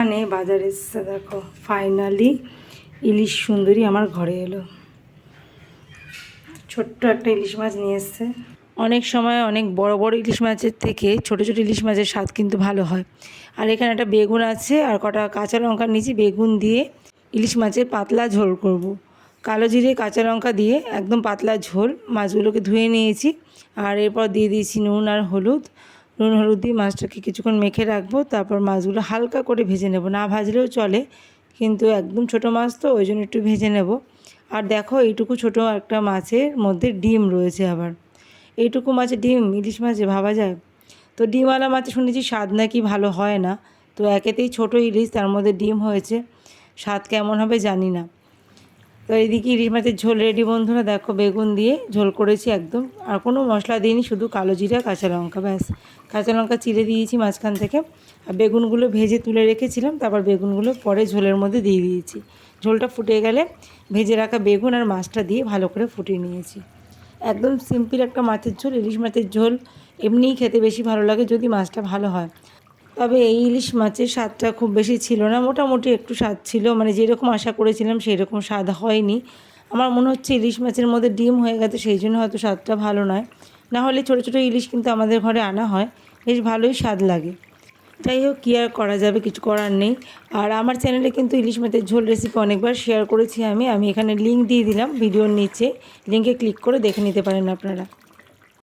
মানে বাজারে এসছে দেখো, ফাইনালি ইলিশ সুন্দরী আমার ঘরে এলো। ছোট্ট একটা ইলিশ মাছ নিয়ে এসছে। অনেক সময় অনেক বড় বড় ইলিশ মাছের থেকে ছোট ছোট ইলিশ মাছের স্বাদ কিন্তু ভালো হয়। আর এখানে একটা বেগুন আছে আর কটা কাঁচা লঙ্কা নিয়েছি, বেগুন দিয়ে ইলিশ মাছের পাতলা ঝোল করব। কালো জিরে কাঁচা লঙ্কা দিয়ে একদম পাতলা ঝোল। মাছগুলোকে ধুয়ে নিয়েছি আর এরপর দিয়ে দিয়েছি নুন আর হলুদ। নুন হলুদ দিয়ে মাছটাকে কিছুক্ষণ মেখে রাখবো, তারপর মাছগুলো হালকা করে ভেজে নেব, না ভাজলেও চলে, কিন্তু একদম ছোটো মাছ তো ওই জন্য একটু ভেজে নেব। আর দেখো এইটুকু ছোটো একটা মাছের মধ্যে ডিম রয়েছে, আবার এইটুকু মাছে ডিম, ইলিশ মাছে ভাবা যায়? তো ডিমওয়ালা মাছে শুনেছি স্বাদ নাকি ভালো হয় না, তো একেতেই ছোটো ইলিশ, তার মধ্যে ডিম হয়েছে, স্বাদ কেমন হবে জানি না। তো এইদিকে ইলিশ মাছের ঝোল রেডি বন্ধুরা। দেখো বেগুন দিয়ে ঝোল করেছি একদম, আর কোনো মশলা দিইনি, শুধু কালো জিরা কাঁচা লঙ্কা, ব্যাস। কাঁচা লঙ্কা চিড়ে দিয়েছি মাঝখান থেকে। আর বেগুনগুলো ভেজে তুলে রেখেছিলাম, তারপর বেগুনগুলো পরে ঝোলের মধ্যে দিয়ে দিয়েছি। ঝোলটা ফুটে গেলে ভেজে রাখা বেগুন আর মাছটা দিয়ে ভালো করে ফুটিয়ে নিয়েছি। একদম সিম্পল একটা মাছের ঝোল। ইলিশ মাছের ঝোল এমনিই খেতে বেশি ভালো লাগে যদি মাছটা ভালো হয়। তবে এই ইলিশ মাছের স্বাদটা খুব বেশি ছিল না, মোটামুটি একটু স্বাদ ছিল, মানে যেরকম আশা করেছিলাম সেই রকম স্বাদ হয়নি। আমার মনে হচ্ছে ইলিশ মাছের মধ্যে ডিম হয়ে গেছে, সেই জন্য হয়তো স্বাদটা ভালো নয়। না হলে ছোটো ছোটো ইলিশ কিন্তু আমাদের ঘরে আনা হয়, বেশ ভালোই স্বাদ লাগে। যাই হোক, কী আর করা যাবে, কিছু করার নেই। আর আমার চ্যানেলে কিন্তু ইলিশ মাছের ঝোল রেসিপি অনেকবার শেয়ার করেছি আমি এখানে লিঙ্ক দিয়ে দিলাম ভিডিওর নিচে, লিঙ্কে ক্লিক করে দেখে নিতে পারেন আপনারা।